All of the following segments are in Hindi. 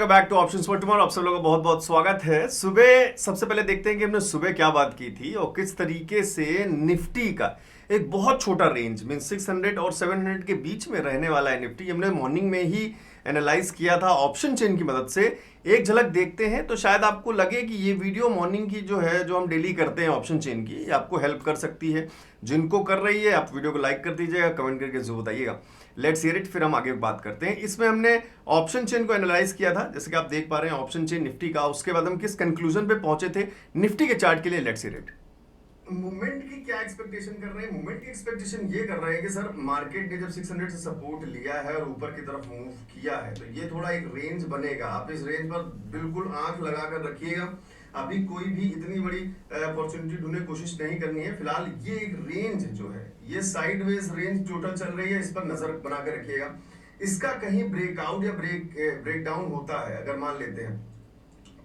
Back two options for tomorrow. आप सब लोगों का बहुत बहुत स्वागत है। सुबह सबसे पहले देखते हैं कि हमने सुबह क्या बात की थी और किस तरीके से निफ्टी का एक बहुत छोटा रेंज मीन 600 और 700 के बीच में रहने वाला है निफ्टी। हमने मॉर्निंग में ही एनालाइज किया था ऑप्शन चेन की मदद से। एक झलक देखते हैं तो शायद आपको लगे कि ये वीडियो मॉर्निंग की जो है, जो हम डेली करते हैं ऑप्शन चेन की, ये आपको हेल्प कर सकती है। जिनको कर रही है आप वीडियो को लाइक कर दीजिएगा, कमेंट करके जरूर बताइएगा। लेट्स हियर इट, फिर हम आगे बात करते हैं। इसमें हमने ऑप्शन चेन को एनालाइज किया था, जैसे कि आप देख पा रहे हैं ऑप्शन चेन निफ्टी का। उसके बाद हम किस कंक्लूजन पे पहुंचे थे निफ्टी के चार्ट के लिए, लेट्स हियर इट। मूवमेंट की क्या एक्सपेक्टेशन कर रहे हैं? मूवमेंट की एक्सपेक्टेशन ये कर रहे हैं कि सर मार्केट ने जब 600 से सपोर्ट लिया है और ऊपर की तरफ मूव किया है तो ये थोड़ा एक रेंज बनेगा। आप इस रेंज पर बिल्कुल आंख लगा कर रखिएगा। अभी कोई भी इतनी बड़ी अपॉर्चुनिटी ढूंढने की कोशिश नहीं करनी है। फिलहाल ये एक रेंज जो है, ये साइडवेज रेंज टोटल चल रही है, इस पर नजर बना कर रखिएगा। इसका कहीं ब्रेकआउट या ब्रेक डाउन होता है, अगर मान लेते हैं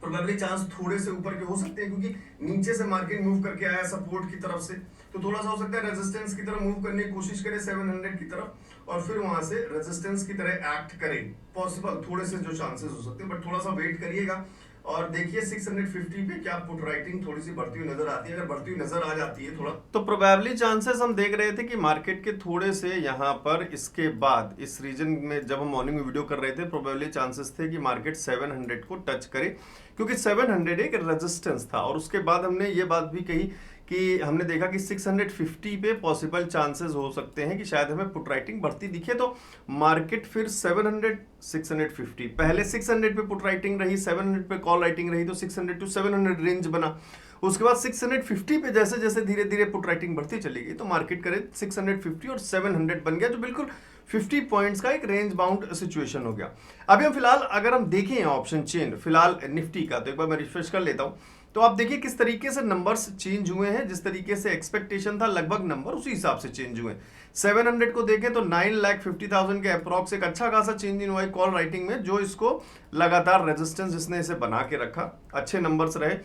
प्रोबेबली चांस थोड़े से ऊपर के हो सकते हैं, क्योंकि नीचे से मार्केट मूव करके आया सपोर्ट की तरफ से, तो थोड़ा सा हो सकता है रेजिस्टेंस की तरफ मूव करने की कोशिश करे 700 की तरफ और फिर वहां से रेजिस्टेंस की तरह एक्ट करे। पॉसिबल थोड़े से जो चांसेस हो सकते हैं, बट थोड़ा सा वेट करिएगा और देखिए 650 पे क्या पुट राइटिंग थोड़ी सी बढ़ती हुई नजर आती है। अगर बढ़ती हुई नजर आ जाती है थोड़ा, तो प्रोबेबली चांसेस हम देख रहे थे कि मार्केट के थोड़े से यहाँ पर इसके बाद इस रीजन में जब हम मॉर्निंग में वीडियो कर रहे थे, प्रोबेबली चांसेस थे कि मार्केट 700 को टच करे, क्योंकि 700 एक रेजिस्टेंस था। और उसके बाद हमने ये बात भी कही कि हमने देखा कि 650 पे पॉसिबल चांसेस हो सकते हैं कि शायद हमें पुट राइटिंग बढ़ती दिखे। तो मार्केट फिर 700 650, पहले 600 पे पुट राइटिंग रही, 700 पे कॉल राइटिंग रही, तो 600 टू 700 रेंज बना। उसके बाद 650 पे जैसे जैसे धीरे धीरे पुट राइटिंग बढ़ती चली गई तो मार्केट करे 650 और 700 बन गया, जो बिल्कुल 50 पॉइंट्स का एक रेंज बाउंड सिचुएशन हो गया। अभी हम फिलहाल अगर हम देखें ऑप्शन चेन फिलहाल निफ्टी का, तो एक बार मैं रिफ्रेश कर लेता हूं, तो आप देखिए किस तरीके से नंबर्स चेंज हुए हैं। जिस तरीके से एक्सपेक्टेशन था लगभग नंबर उसी हिसाब से चेंज हुए। 700 को देखें तो 9,50,000 के अप्रॉक्स एक अच्छा खासा चेंज इन हुआ है कॉल राइटिंग में, जो इसको लगातार रेजिस्टेंस जिसने इसे बना के रखा, अच्छे नंबर्स रहे।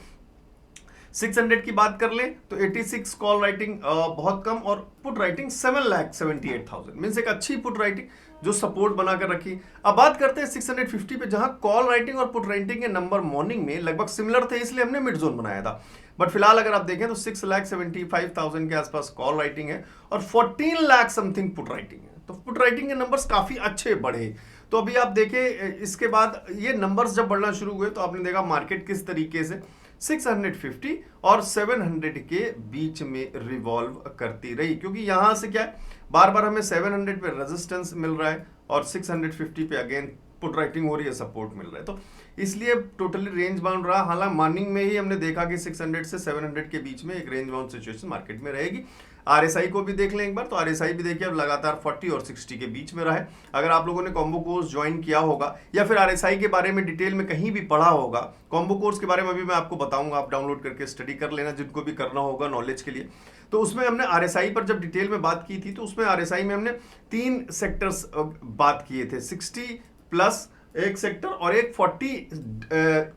600 की बात कर ले तो 86 कॉल राइटिंग बहुत कम, और पुट राइटिंग 7,78,000 मीन्स एक अच्छी पुट राइटिंग जो सपोर्ट बनाकर रखी। अब बात करते हैं 650 पे, जहां कॉल राइटिंग और पुट राइटिंग के नंबर मॉर्निंग में लगभग सिमिलर थे, इसलिए हमने मिड जोन बनाया था। बट फिलहाल अगर आप देखें तो 6,75,000 के आसपास कॉल राइटिंग है और 14 लाख समथिंग पुट राइटिंग है। तो पुट राइटिंग के नंबर्स काफी अच्छे बढ़े। तो अभी आप देखें इसके बाद ये नंबर्स जब बढ़ना शुरू हुए तो आपने देखा मार्केट किस तरीके से 650 और 700 के बीच में रिवॉल्व करती रही, क्योंकि यहां से क्या है, बार बार हमें 700 पे रेजिस्टेंस मिल रहा है और 650 पे अगेन पुट राइटिंग हो रही है, सपोर्ट मिल रहा है, तो इसलिए टोटली रेंज बाउंड रहा। हालांकि मॉर्निंग में ही हमने देखा कि 600 से 700 के बीच में एक रेंज बाउंड सिचुएशन मार्केट में रहेगी। आरएसआई को भी देख लें एक बार, तो आरएसआई भी देखिए अब लगातार 40 और 60 के बीच में रहा है। अगर आप लोगों ने कॉम्बो कोर्स ज्वाइन किया होगा या फिर आरएसआई के बारे में डिटेल में कहीं भी पढ़ा होगा, कॉम्बो कोर्स के बारे में अभी मैं आपको बताऊंगा, आप डाउनलोड करके स्टडी कर लेना जिनको भी करना होगा नॉलेज के लिए। तो उसमें हमने आरएसआई पर जब डिटेल में बात की थी, तो उसमें आरएसआई में हमने 3 सेक्टर्स बात किए थे, 60 प्लस एक सेक्टर और एक 40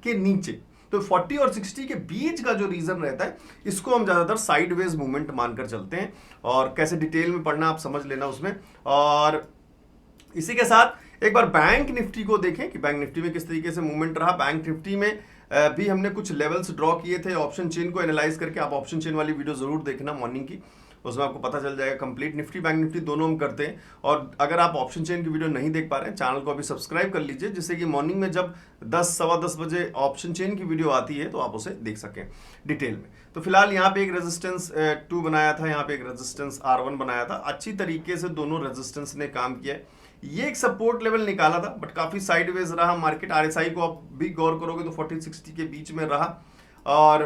के नीचे। तो 40 और 60 के बीच का जो रीजन रहता है, इसको हम ज्यादातर साइडवेज मूवमेंट मानकर चलते हैं। और कैसे डिटेल में पढ़ना आप समझ लेना उसमें। और इसी के साथ एक बार बैंक निफ्टी को देखें कि बैंक निफ्टी में किस तरीके से मूवमेंट रहा। बैंक निफ्टी में भी हमने कुछ लेवल्स ड्रॉ किए थे ऑप्शन चेन को एनालाइज करके। आप ऑप्शन चेन वाली वीडियो जरूर देखना मॉर्निंग की, उसमें आपको पता चल जाएगा। कंप्लीट निफ्टी बैंक निफ्टी दोनों हम करते हैं। और अगर आप ऑप्शन चेन की वीडियो नहीं देख पा रहे हैं, चैनल को अभी सब्सक्राइब कर लीजिए, जिससे कि मॉर्निंग में जब 10 सवा 10 बजे ऑप्शन चेन की वीडियो आती है तो आप उसे देख सकें डिटेल में। तो फिलहाल यहाँ पे एक रेजिस्टेंस 2 बनाया था, यहाँ पे एक रेजिस्टेंस R1 बनाया था। अच्छी तरीके से दोनों रेजिस्टेंस ने काम किया है। ये एक सपोर्ट लेवल निकाला था, बट काफी साइडवेज रहा मार्केट। आरएसआई को आप भी गौर करोगे तो 40-60 के बीच में रहा और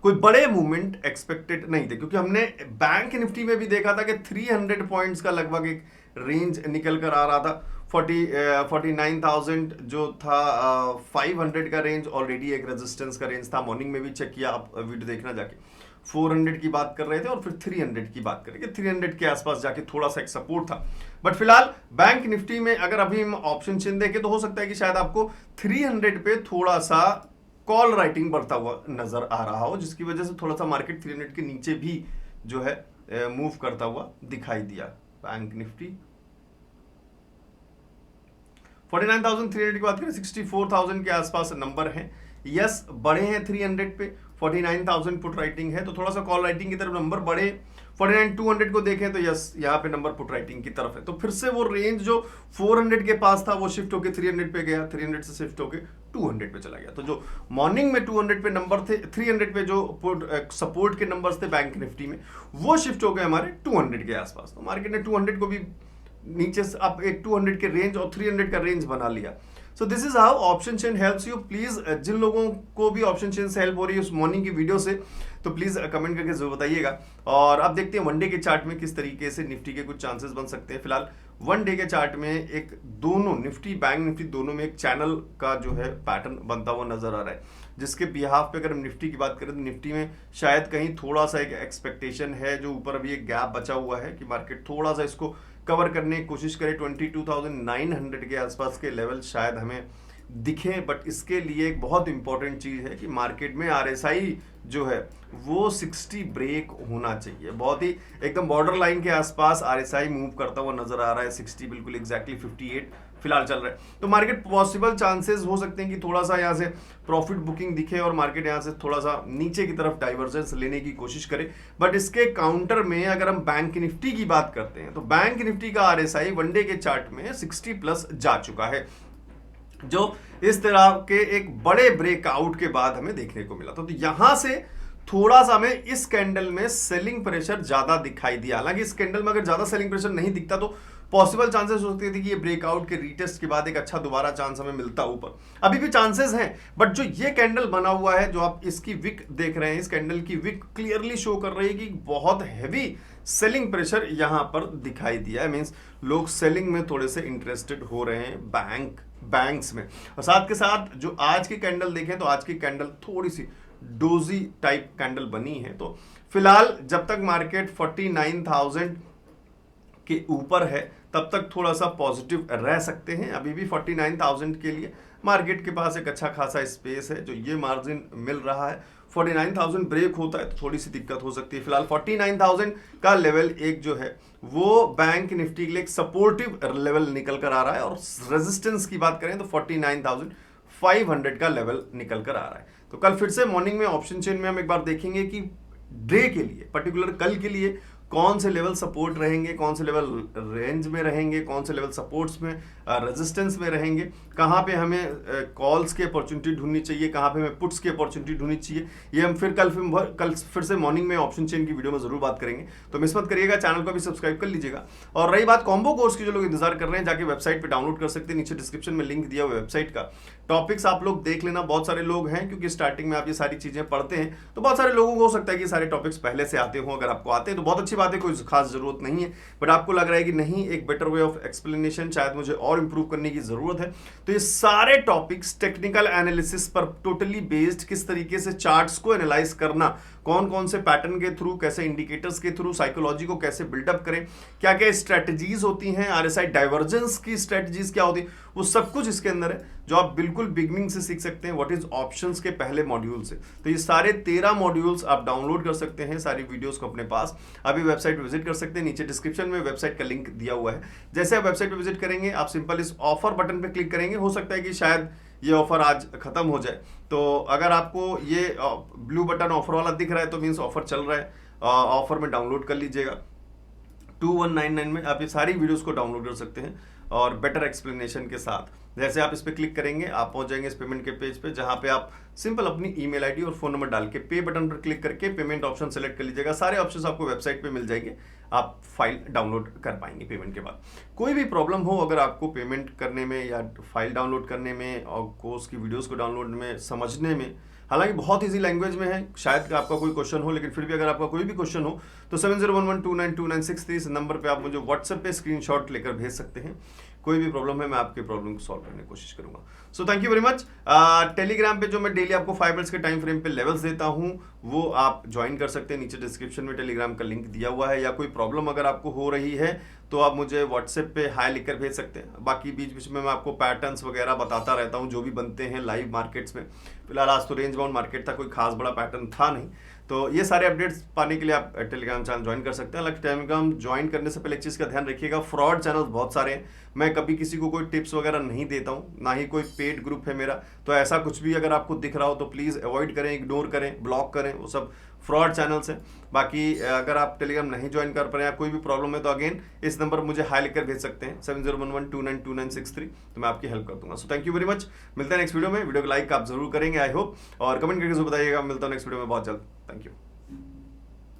कोई बड़े मूवमेंट एक्सपेक्टेड नहीं थे, क्योंकि हमने बैंक निफ्टी में भी देखा था कि 300 पॉइंट्स का लगभग एक रेंज निकल कर आ रहा था। 49,000 जो था 500 का रेंज ऑलरेडी एक रेजिस्टेंस का रेंज था। मॉर्निंग में भी चेक किया, आप वीडियो देखना जाके। 400 की बात कर रहे थे और फिर 300 की बात करेंगे। 300 के आसपास जाके थोड़ा सा एक सपोर्ट था। बट फिलहाल बैंक निफ्टी में अगर अभी हम ऑप्शन चेन देखें तो हो सकता है कि शायद आपको 300 पे थोड़ा सा कॉल राइटिंग बढ़ता हुआ नजर आ रहा हो, जिसकी वजह से थोड़ा सा मार्केट 300 के नीचे भी जो है मूव करता हुआ दिखाई दिया बैंक निफ्टी। 49,300 की बात करें 64,000 के आसपास नंबर हैं। यस बढ़े हैं 300 पे, 49,000 पुट राइटिंग है तो थोड़ा सा कॉल राइटिंग की तरफ नंबर बढ़े। 49,200 को देखें तो यस यहाँ पे नंबर पुट राइटिंग की तरफ है। तो फिर से वो रेंज जो 400 के पास था वो शिफ्ट होके 300 पे गया, 300 से शिफ्ट होके 200 पे चला गया। तो जो मॉर्निंग में 200 पे नंबर थे, 300 पे जो सपोर्ट के नंबर्स थे बैंक निफ्टी में, वो शिफ्ट हो गए हमारे 200 के आसपास। तो मार्केट ने 200 को भी नीचे से आप एक 200 के रेंज और 300 का रेंज बना लिया। So this is how option chain helps you. Please जिन लोगों को भी ऑप्शन चेन से हेल्प हो रही है उस मॉर्निंग की वीडियो से, तो प्लीज कमेंट करके जरूर बताइएगा। और अब देखते हैं वन डे के चार्ट में किस तरीके से निफ्टी के कुछ चांसेस बन सकते हैं। फिलहाल वन डे के चार्ट में एक दोनों निफ्टी बैंक निफ्टी दोनों में एक चैनल का जो है पैटर्न बनता हुआ नजर आ रहा है, जिसके बिहाफ पे अगर हम निफ्टी की बात करें तो निफ्टी में शायद कहीं थोड़ा सा एक एक्सपेक्टेशन है, जो ऊपर अभी एक गैप बचा हुआ है कि मार्केट थोड़ा सा इसको कवर करने की कोशिश करे। 22,900 के आसपास के लेवल शायद हमें दिखे, बट इसके लिए एक बहुत इंपॉर्टेंट चीज है कि मार्केट में आरएसआई जो है वो 60 ब्रेक होना चाहिए। बहुत ही एकदम बॉर्डर लाइन के आसपास आरएसआई मूव करता हुआ नजर आ रहा है। 60 बिल्कुल एग्जैक्टली 58 फिलहाल चल रहा है। तो मार्केट पॉसिबल चांसेस हो सकते हैं कि थोड़ा सा यहाँ से प्रॉफिट बुकिंग दिखे और मार्केट यहाँ से थोड़ा सा नीचे की तरफ डाइवर्जेंस लेने की कोशिश करे। बट इसके काउंटर में अगर हम बैंक निफ्टी की बात करते हैं तो बैंक निफ्टी का आरएसआई वनडे के चार्ट में 60 प्लस जा चुका है, जो इस तरह के एक बड़े ब्रेकआउट के बाद हमें देखने को मिला। तो यहां से थोड़ा सा हमें इस कैंडल में सेलिंग प्रेशर ज्यादा दिखाई दिया। हालांकि इस कैंडल में अगर ज्यादा सेलिंग प्रेशर नहीं दिखता तो पॉसिबल चांसेस हो सकते थे कि ये ब्रेकआउट के रीटेस्ट के बाद एक अच्छा दोबारा चांस हमें मिलता ऊपर। अभी भी चांसेस हैं, बट जो ये कैंडल बना हुआ है, जो आप इसकी विक देख रहे हैं, इस कैंडल की विक क्लियरली शो कर रही है कि बहुत हैवी सेलिंग प्रेशर यहां पर दिखाई दिया है। मींस लोग सेलिंग में थोड़े से इंटरेस्टेड हो रहे हैं बैंक्स में। और साथ के साथ जो आज की कैंडल देखें तो आज की कैंडल थोड़ी सी डोजी टाइप कैंडल बनी है। तो फिलहाल जब तक मार्केट 49,000 के ऊपर है तब तक थोड़ा सा पॉजिटिव रह सकते हैं। अभी भी 49,000 के लिए मार्केट के पास एक अच्छा खासा स्पेस है, जो ये मार्जिन मिल रहा है। 49,000 ब्रेक होता है तो थोड़ी सी दिक्कत हो सकती है। फिलहाल 49,000 का लेवल एक जो है वो बैंक निफ्टी के लिए एक सपोर्टिव लेवल निकल कर आ रहा है, और रेजिस्टेंस की बात करें तो 49,500 का लेवल निकल कर आ रहा है। तो कल फिर से मॉर्निंग में ऑप्शन चेन में हम एक बार देखेंगे कि डे के लिए पर्टिकुलर कल के लिए कौन से लेवल सपोर्ट रहेंगे, कौन से लेवल रेंज में रहेंगे, कौन से लेवल सपोर्ट्स में रेजिस्टेंस में रहेंगे, कहाँ पे हमें कॉल्स की अपॉर्चुनिटी ढूंढनी चाहिए, कहाँ पे हमें पुट्स की अपॉर्चुनिटी ढूंढनी चाहिए। ये हम कल फिर से मॉर्निंग में ऑप्शन चेन की वीडियो में जरूर बात करेंगे। तो मिस मत करिएगा, चैनल को भी सब्सक्राइब कर लीजिएगा। और रही बात कॉम्बो कोर्स की, जो लोग इंतजार कर रहे हैं जाके वेबसाइट पर डाउनलोड कर सकते हैं, नीचे डिस्क्रिप्शन में लिंक दिया हुआ वेबसाइट का। टॉपिक्स आप लोग देख लेना, बहुत सारे लोग हैं क्योंकि स्टार्टिंग में आप ये सारी चीजें पढ़ते हैं तो बहुत सारे लोगों को हो सकता है कि सारे टॉपिक्स पहले से आते हो। अगर आपको आते हैं तो बहुत अच्छी बात है, कोई खास जरूरत नहीं है। बट आपको लग रहा है कि नहीं, एक बेटर वे ऑफ एक्सप्लेनेशन शायद मुझे और इंप्रूव करने की जरूरत है, तो ये सारे टॉपिक्स टेक्निकल एनालिसिस पर टोटली बेस्ड, किस तरीके से चार्ट्स को एनालाइज करना, कौन कौन से पैटर्न के थ्रू, कैसे इंडिकेटर्स के थ्रू साइकोलॉजी को कैसे बिल्डअप करें, क्या क्या स्ट्रेटजीज होती हैं, आरएसआई डाइवर्जेंस की स्ट्रेटजीज क्या होती है, वो सब कुछ इसके अंदर है, जो आप बिल्कुल बिगनिंग से सीख सकते हैं। व्हाट इज ऑप्शंस के पहले मॉड्यूल से। तो ये सारे 13 मॉड्यूल्स आप डाउनलोड कर सकते हैं, सारी वीडियोस को अपने पास। अभी वेबसाइट पे विजिट कर सकते हैं, नीचे डिस्क्रिप्शन में वेबसाइट का लिंक दिया हुआ है। जैसे आप वेबसाइट पे विजिट करेंगे, आप सिंपल इस ऑफर बटन पे क्लिक करेंगे। हो सकता है कि शायद ये ऑफर आज खत्म हो जाए, तो अगर आपको ये ब्लू बटन ऑफर वाला दिख रहा है तो मीन्स ऑफर चल रहा है, ऑफर में डाउनलोड कर लीजिएगा। 2199 में आप ये सारी वीडियोस को डाउनलोड कर सकते हैं और बेटर एक्सप्लेनेशन के साथ। जैसे आप इस पर क्लिक करेंगे आप पहुंच जाएंगे इस पेमेंट के पेज पे, जहां पे आप सिंपल अपनी ईमेल आईडी और फोन नंबर डाल के पे बटन पर क्लिक करके पेमेंट ऑप्शन सेलेक्ट कर लीजिएगा। सारे ऑप्शंस आपको वेबसाइट पे मिल जाएंगे, आप फाइल डाउनलोड कर पाएंगे पेमेंट के बाद। कोई भी प्रॉब्लम हो अगर आपको पेमेंट करने में या फाइल डाउनलोड करने में और कोर्स की वीडियोस को डाउनलोड में, समझने में, हालांकि बहुत इजी लैंग्वेज में है, शायद आपका कोई क्वेश्चन हो, लेकिन फिर भी अगर आपका कोई भी क्वेश्चन हो तो 7011292963 इस नंबर पे आप मुझे व्हाट्सएप पे स्क्रीनशॉट लेकर भेज सकते हैं। कोई भी प्रॉब्लम है मैं आपके प्रॉब्लम को सॉल्व करने की कोशिश करूंगा। So thank you very much. Telegram पे जो मैं डेली आपको 5 मिनट्स के टाइम फ्रेम पे लेवल्स देता हूं वो आप ज्वाइन कर सकते हैं, नीचे डिस्क्रिप्शन में टेलीग्राम का लिंक दिया हुआ है। या कोई प्रॉब्लम अगर आपको हो रही है तो आप मुझे व्हाट्सएप पे हाई लिखकर भेज सकते हैं। बाकी बीच बीच में मैं आपको पैटर्न्स वगैरह बताता रहता हूं जो भी बनते हैं लाइव मार्केट्स में। फिलहाल आज तो रेंज बाउंड मार्केट था, कोई खास बड़ा पैटर्न था नहीं, तो ये सारे अपडेट्स पाने के लिए आप टेलीग्राम चैनल ज्वाइन कर सकते हैं। हालांकि टेलीग्राम ज्वाइन करने से पहले एक चीज़ का ध्यान रखिएगा, फ्रॉड चैनल बहुत सारे हैं, मैं कभी किसी को कोई टिप्स वगैरह नहीं देता हूँ, ना ही कोई पेड ग्रुप है मेरा। तो ऐसा कुछ भी अगर आपको दिख रहा हो तो प्लीज़ अवॉइड करें, इग्नोर करें, ब्लॉक करें, वो सब फ्रॉड चैनल्स हैं। बाकी अगर आप टेलीग्राम नहीं ज्वाइन कर पा रहे हैं या कोई भी प्रॉब्लम है तो अगेन इस नंबर मुझे हाई लिखकर भेज सकते हैं 7011292963, तो मैं आपकी हेल्प कर दूंगा। So thank you very much. मिलते हैं नेक्स्ट वीडियो में। वीडियो को लाइक आप जरूर करेंगे आई होप, और कमेंट करके जरूर बताइएगा। मिलता हूँ नेक्स्ट वीडियो में बहुत जल्द। Thank you.